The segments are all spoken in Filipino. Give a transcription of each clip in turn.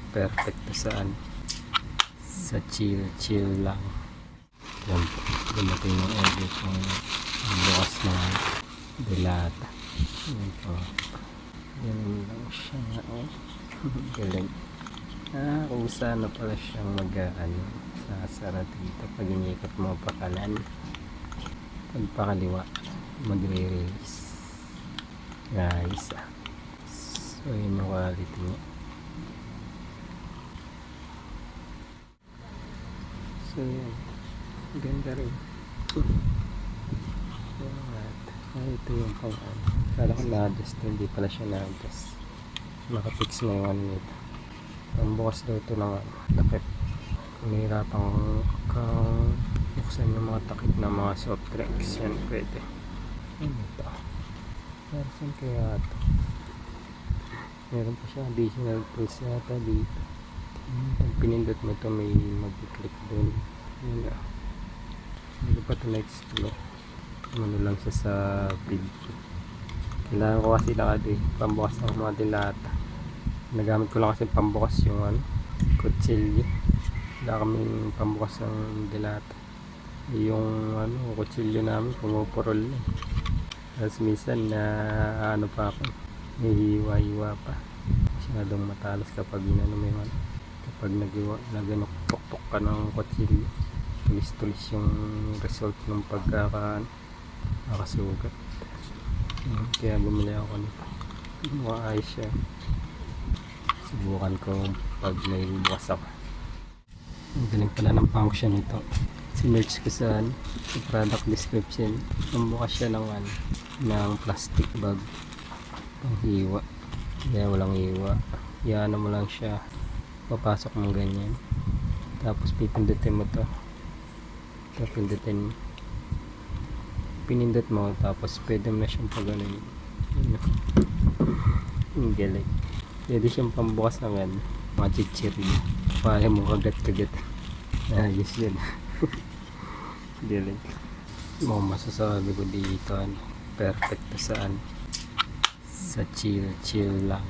Perfect to saan? Sa chill lang. Yan po. Dumating yung edit yung bukas na dilata. Yan po. Yan lang siya nga. Galing. Kung saan na pala siyang sasara dito. Pag inikot mo pa kanan, pag pakaliwa, magre-release. Guys. So yun yung quality niya. So yun. Ganda rin. Ito yung pang-ano. Kala ko na-adjust. Hindi pala siya na-adjust. Nakapix na yung ano nito. Pambukas daw ito ng takip. Kung nahirapan kang buksan yung mga takip ng mga soft drinks, yan pwede. Ano ito? Pero saan kaya ito? Meron pa siya additional tools yata dito. Pag pinindot mo ito, may mag-click doon. Yun na. Hindi pa ito na-explore. Ano lang siya sa video. Kailangan ko kasi lakad pambukas ng mga dilata. Nagamit ko lang kasi pambukas yung kutsilyo. Wala kaming pambukas ng dilata. Yung kutsilyo namin pumupurol na. Tapos minsan na pa ako, may hiwa-hiwa pa. Masyadong matalas kapag kapag nagpukpok ka ng kutsilyo. Tulis-tulis yung result ng pagkakasugat. Kaya bumili ako nito. Maayos siya. Subukan ko pag may bukas ako. Ang galing pala ng function nito. Sinerch ko sa product description. Ang bukas siya ng plastic bag. Panghiwa. Kaya walang hiwa. Iyan mo lang siya. Papasok mo ganyan. Tapos pipindutin mo to. Pinindot mo. Tapos pwede mo na siyang pagano'n. Ang galing. Pwede siyang pambukas ng mga chichirya. Kaya mo kagat-kagat. Ayos yun. Galing. Masasabi ko dito perfect to saan? Sa chill lang.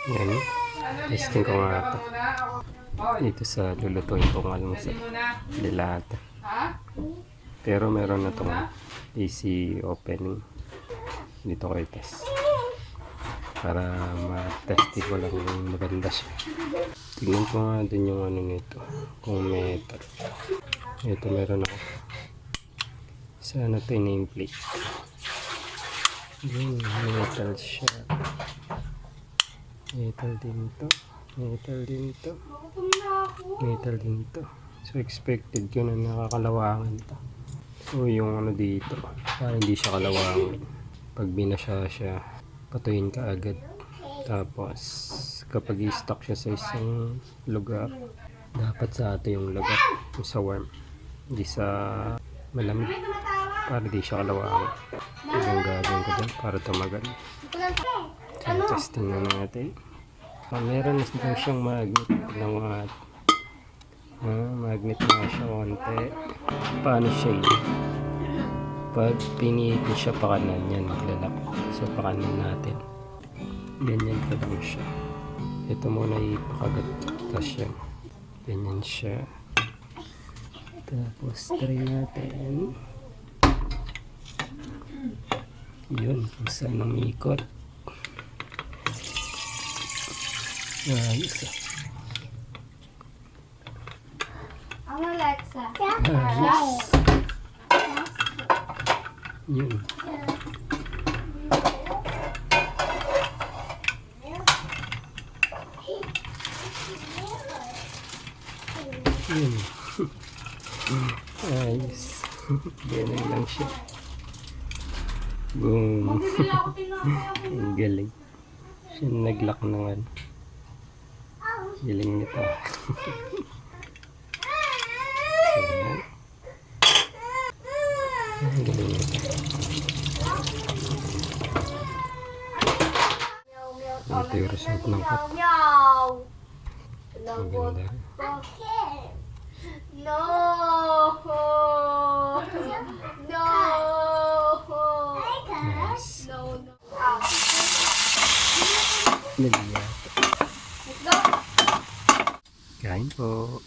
Yan. Testing ko nga ito. Dito sa lulutuin kong almusal. Dilata. Pero meron na itong easy opening. Dito ko i-test. Para ma-test ko lang yung maganda siya. Tingnan ko nga din yung nito. Kung metal. Ito meron ako. Sana ito yung nameplate. Metal siya. Metal din to. Metal din to. Metal din to. So expected ko na nakakalawangan to. So yung dito. Para hindi siya kalawangan. Pag binasya siya, patuyin ka agad. Tapos kapag i-stock siya sa isang lugar, dapat sa ato yung lugar sa warm, hindi sa malamig, para di siya kalawangan. Yung gagawin ko dyan para tumagal. So, testing na natin. Meron na siyang magnet ng magnet na siya konti. Paano siya pag pinihit mo siya pa kanan, yan maglalak. So pakanan natin, ganyan pa lang siya. Ito muna ipakagat. Tapos yan, ganyan siya. Tapos try natin yun kung saan ang ikot. Ayos Alexa. ayos. Yun. Yun. Ayos. Ganun lang siya. Boom. Ang galing. Siya nag-lock naman. Galing nito. Ang galing nito. Ito yung result ng cut. Ang ganda. No. No. Nice. No. Nagiyata. Let's go. Kain po.